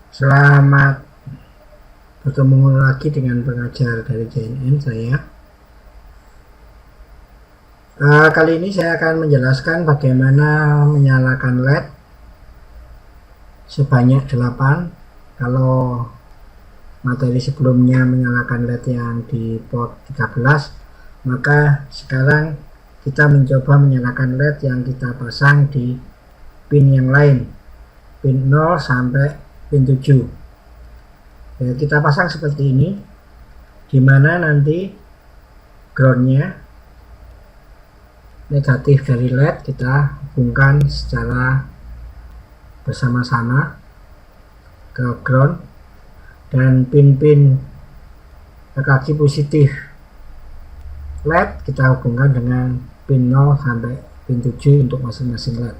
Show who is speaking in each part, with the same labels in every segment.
Speaker 1: Selamat bertemu lagi dengan pengajar dari JNN saya. Kali ini saya akan menjelaskan bagaimana menyalakan LED sebanyak 8. Kalau materi sebelumnya menyalakan LED yang di port 13, maka sekarang kita mencoba menyalakan LED yang kita pasang di pin yang lain, pin 0 sampai pin 7. Ya, kita pasang seperti ini, dimana nanti groundnya negatif dari LED kita hubungkan secara bersama-sama ke ground, dan pin-pin kaki positif LED kita hubungkan dengan pin 0 sampai pin 7 untuk masing-masing LED.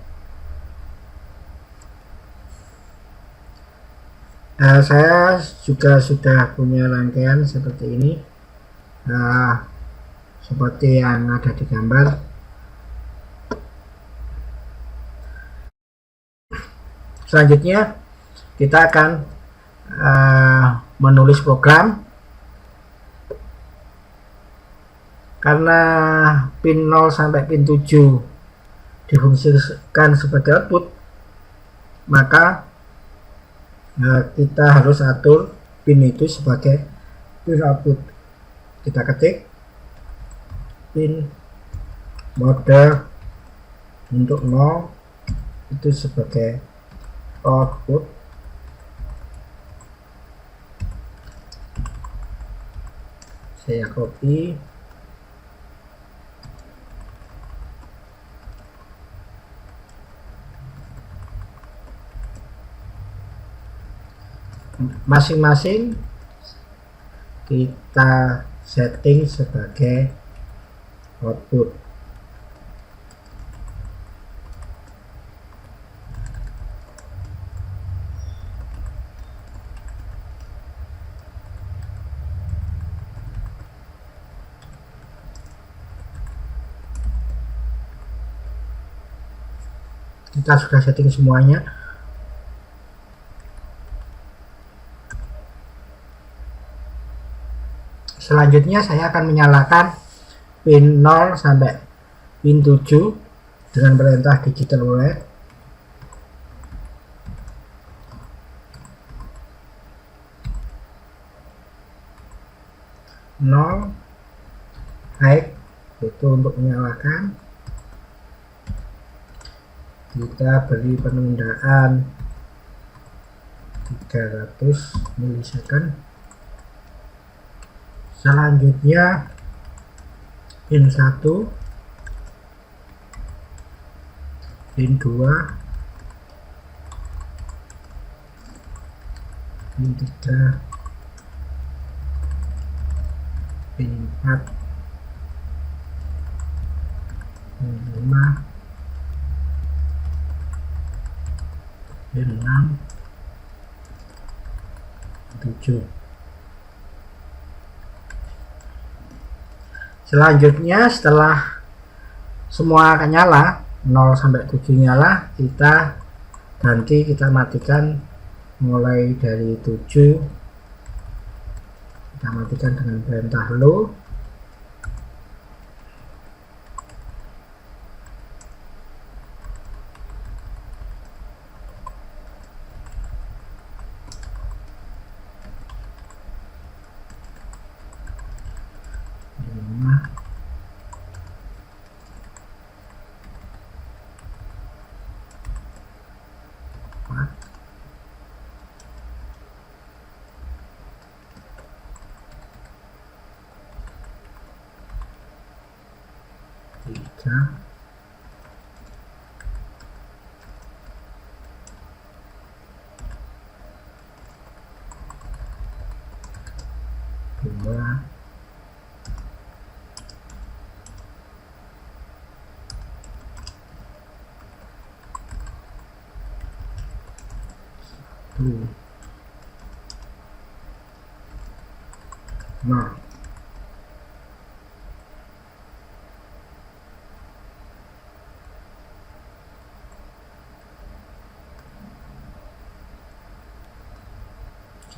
Speaker 1: Saya juga sudah punya rangkaian seperti ini, seperti yang ada di gambar. Selanjutnya kita akan menulis program. Karena pin 0 sampai pin 7 difungsikan sebagai output, maka kita harus atur pin itu sebagai pin output. Kita ketik pin mode untuk 0 itu sebagai output, saya copy, masing-masing kita setting sebagai output. Kita sudah setting semuanya. Selanjutnya saya akan menyalakan pin 0 sampai pin 7 dengan perintah digital LED. Nol high itu untuk menyalakan. Kita beri penundaan 300 milisecond. Selanjutnya pin 1, pin 2, pin 3, pin 4, pin 5, pin 6, 7. Selanjutnya setelah semua akan nyala, 0 sampai 7 nyala, kita ganti, kita matikan mulai dari 7, kita matikan dengan perintah low. Tiga, dua, satu, 0.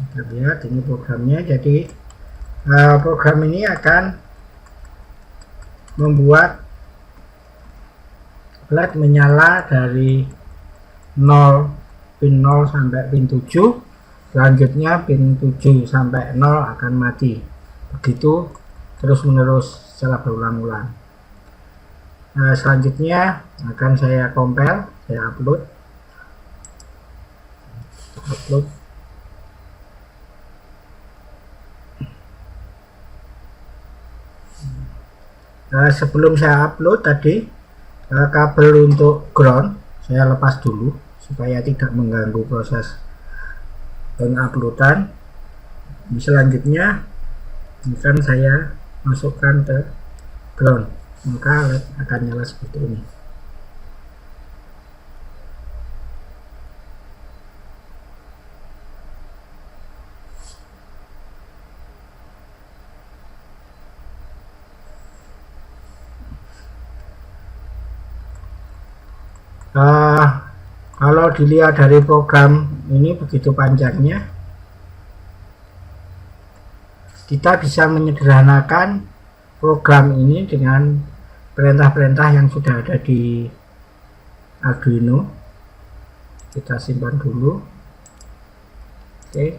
Speaker 1: kita lihat ini programnya. Jadi program ini akan membuat LED menyala dari 0, pin 0 sampai pin 7, selanjutnya pin 7 sampai 0 akan mati. Begitu terus menerus secara berulang-ulang. Selanjutnya akan saya compile, saya upload. Sebelum saya upload tadi, kabel untuk ground saya lepas dulu supaya tidak mengganggu proses penguploadan. Selanjutnya akan saya masukkan ke ground, maka LED akan nyala seperti ini. Kalau dilihat dari program ini begitu panjangnya, kita bisa menyederhanakan program ini dengan perintah-perintah yang sudah ada di Arduino. Kita simpan dulu. Oke.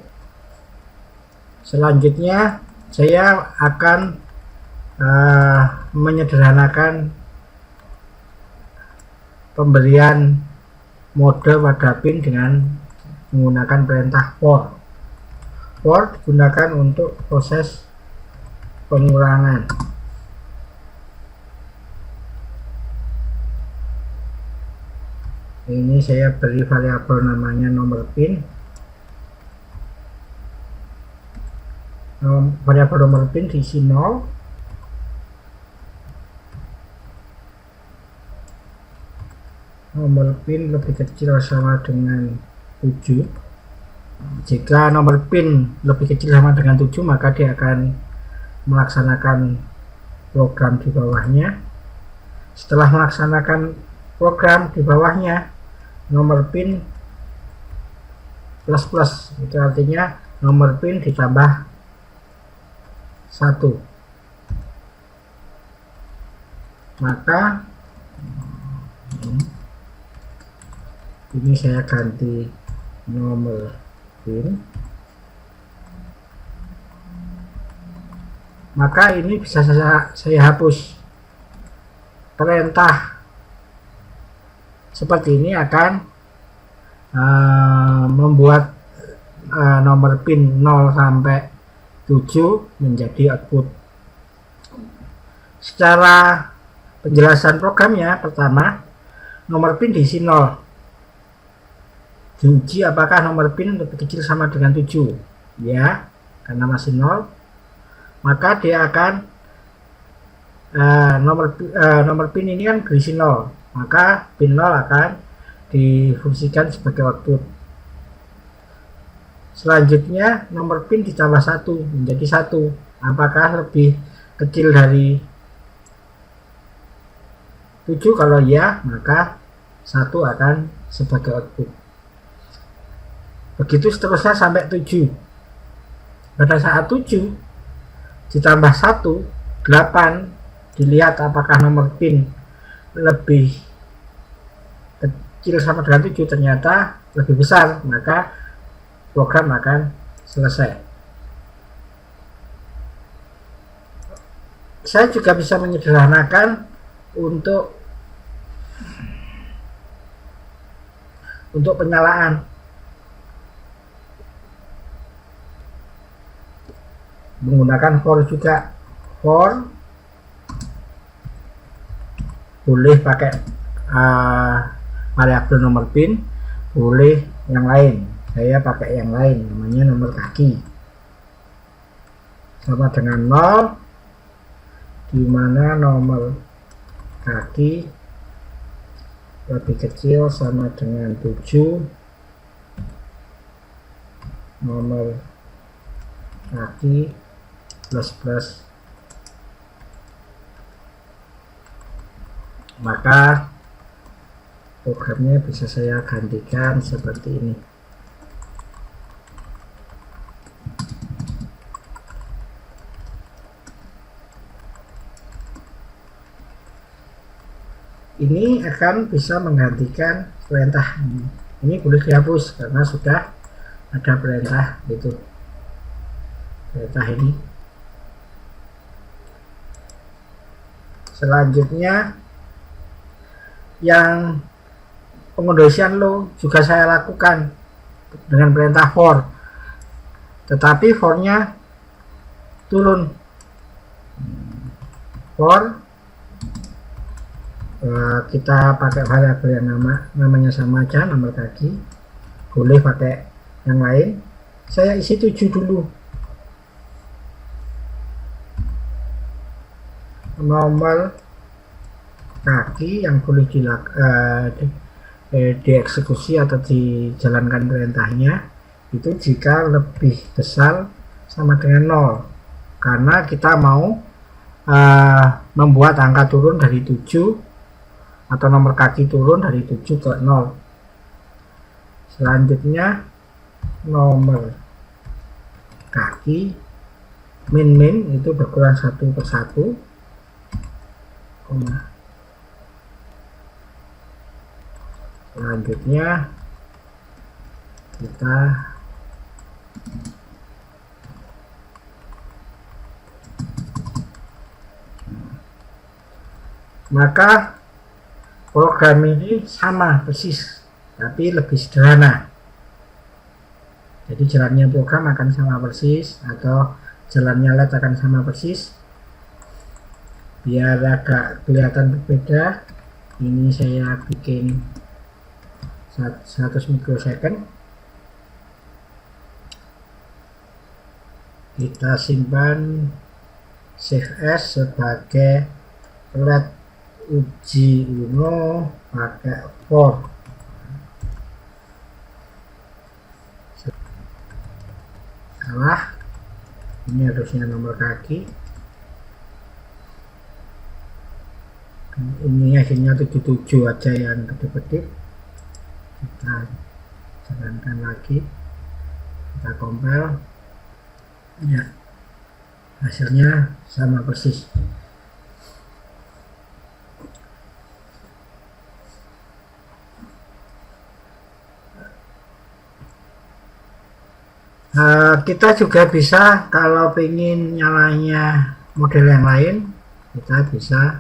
Speaker 1: Selanjutnya saya akan menyederhanakan pemberian mode pada pin dengan menggunakan perintah for. For digunakan untuk proses pengurangan. Ini saya beri variabel namanya nomor pin. Variabel nomor pin diisi 0. Nomor pin lebih kecil sama dengan 7. Jika nomor pin lebih kecil sama dengan 7, maka dia akan melaksanakan program di bawahnya. Setelah melaksanakan program di bawahnya, nomor pin plus plus, itu artinya nomor pin ditambah 1. Maka ini saya ganti nomor pin, maka ini bisa saya hapus. Perintah seperti ini akan membuat nomor pin 0 sampai 7 menjadi output. Secara penjelasan programnya, pertama, nomor pin diisi 0. Diuji apakah nomor pin lebih kecil sama dengan 7. Ya, karena masih 0, maka dia akan nomor pin ini kan berisi 0, maka pin 0 akan difungsikan sebagai output. Selanjutnya nomor pin ditambah 1 menjadi 1. Apakah lebih kecil dari 7? Kalau ya, maka 1 akan sebagai output. Begitu seterusnya sampai 7. Pada saat 7 ditambah 1, 8, dilihat apakah nomor pin lebih kecil sama dengan 7, ternyata lebih besar, maka program akan selesai. Saya juga bisa menyederhanakan untuk penyalaan. Menggunakan for juga. For boleh pakai variabel nomor pin, boleh yang lain. Saya pakai yang lain, namanya nomor kaki, sama dengan 0, di mana nomor kaki lebih kecil sama dengan 7. Nomor kaki plus, maka programnya bisa saya gantikan seperti ini. ini akan bisa menggantikan perintah ini. Ini boleh dihapus karena sudah ada perintah itu, perintah ini. Selanjutnya yang pengondisian low juga saya lakukan dengan perintah for, tetapi for-nya turun. For kita pakai variabel yang namanya sama aja, nomor kaki. Boleh pakai yang lain. Saya isi 7 dulu. Nomor kaki yang boleh dieksekusi atau dijalankan perintahnya itu jika lebih besar sama dengan 0, karena kita mau membuat angka turun dari 7 atau nomor kaki turun dari 7 ke 0. Selanjutnya nomor kaki min itu berkurang 1 per 1, selanjutnya kita maka program ini sama persis tapi lebih sederhana. Jadi jalannya program akan sama persis atau jalannya LED akan sama persis. Biar agak kelihatan berbeda, ini saya bikin 100 mikrosecond. Kita simpan save as sebagai LED uji Uno pakai for. Salah, ini harusnya nomor kaki, ini akhirnya 77 aja yang kedip-kedip. Kita jalankan lagi, kita compile, ya hasilnya sama persis. Kita juga bisa kalau ingin nyalanya model yang lain, kita bisa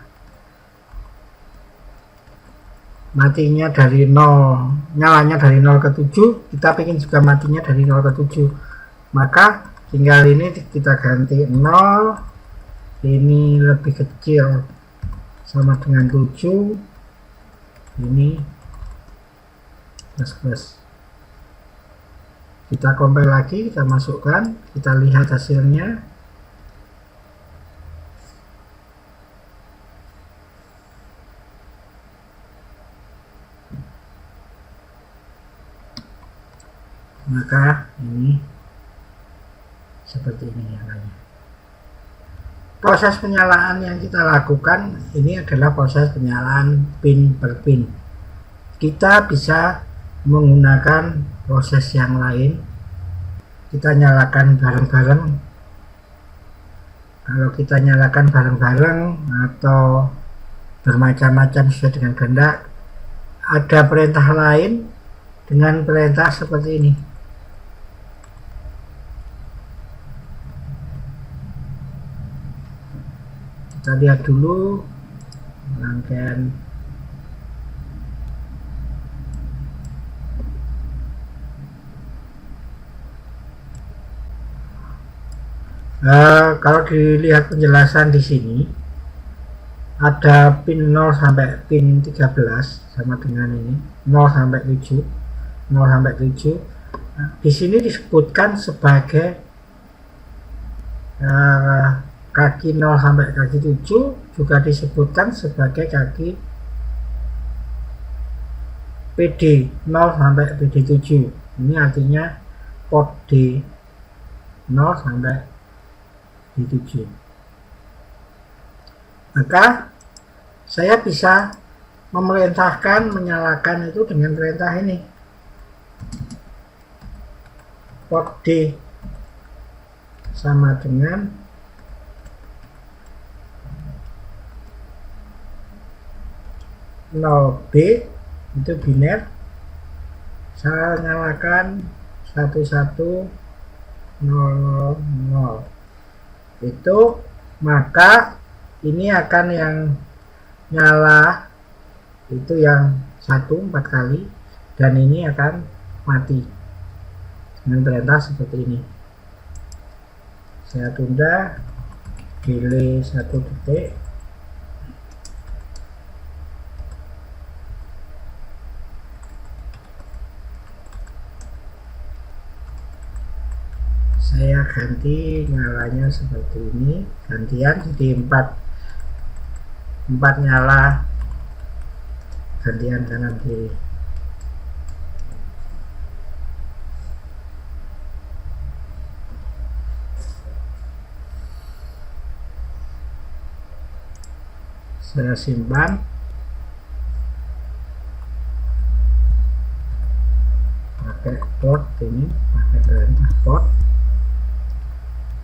Speaker 1: matinya dari 0, nyalanya dari 0 ke 7, kita ingin juga matinya dari 0 ke 7, maka tinggal ini kita ganti 0, ini lebih kecil sama dengan 7, ini plus. Kita compile lagi, kita masukkan, kita lihat hasilnya. Maka ini seperti ini nyalanya. Proses penyalaan yang kita lakukan ini adalah proses penyalaan pin per pin. Kita bisa menggunakan proses yang lain, kita nyalakan bareng-bareng. Kalau kita nyalakan bareng-bareng atau bermacam-macam sesuai dengan kehendak, ada perintah lain dengan perintah seperti ini. Kita lihat dulu rangkaian. Kalau dilihat penjelasan di sini, ada pin 0 sampai pin 13 sama dengan ini 0 sampai 7, 0 sampai 7. Di sini disebutkan sebagai kaki 0 sampai kaki 7, juga disebutkan sebagai kaki PD 0 sampai PD 7. Ini artinya port D 0 sampai D7. Maka saya bisa memerintahkan menyalakan itu dengan perintah ini, port D sama dengan 0B itu biner, saya nyalakan 11000 itu, maka ini akan yang nyala itu yang 1 4 kali, dan ini akan mati dengan perintah seperti ini. Saya tunda, delay 1 detik. Saya ganti nyalanya seperti ini, gantian jadi 4 nyala, gantian kanan kiri. Saya simpan, pakai port ini, pakai perintah port.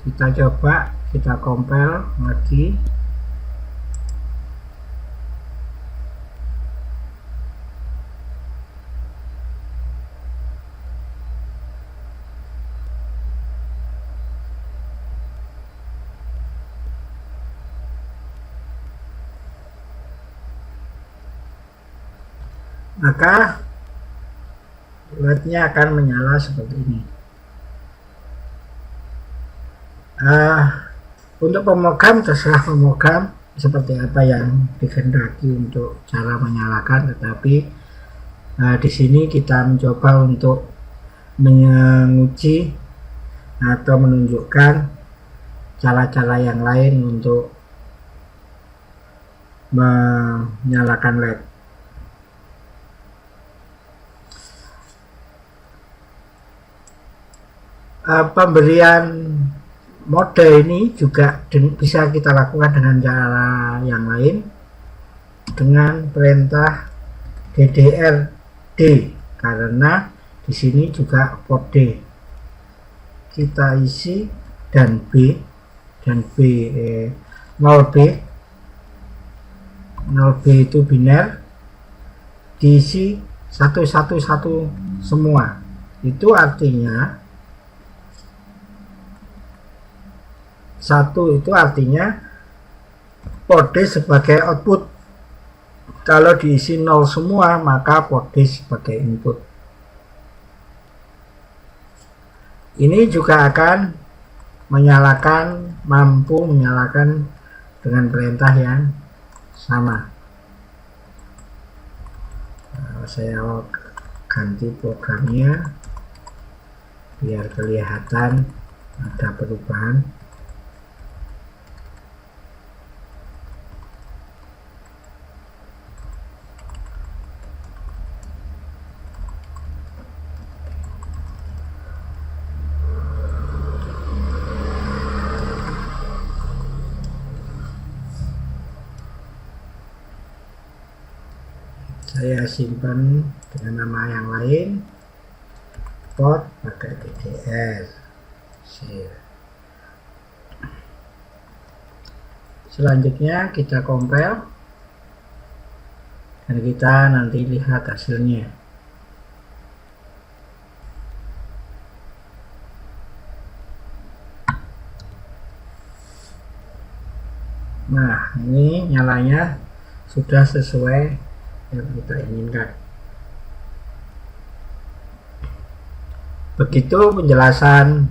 Speaker 1: Kita coba, kita compile lagi. Maka LED-nya akan menyala seperti ini. Untuk pemegang, terserah pemegang seperti apa yang dikehendaki untuk cara menyalakan, tetapi di sini kita mencoba untuk menguji atau menunjukkan cara-cara yang lain untuk menyalakan LED. Pemberian mode ini juga bisa kita lakukan dengan cara yang lain, dengan perintah DDRD, karena di sini juga port D. Kita isi dan B 0B itu biner, diisi 111 semua. Itu artinya 1 itu artinya port D sebagai output. Kalau diisi 0 semua, maka port D sebagai input. Ini juga akan menyalakan, mampu menyalakan dengan perintah yang sama. Saya ganti programnya biar kelihatan ada perubahan. Saya simpan dengan nama yang lain, port pakai DDR, save. Selanjutnya kita compile dan kita nanti lihat hasilnya. Nah, ini nyalanya sudah sesuai yang kita inginkan. Begitu penjelasan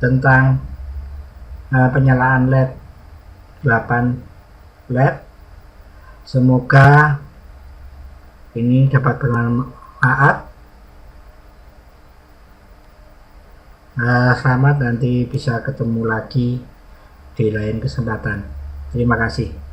Speaker 1: tentang penyalaan LED 8 LED. Semoga ini dapat bermanfaat. Selamat, nanti bisa ketemu lagi di lain kesempatan. Terima kasih.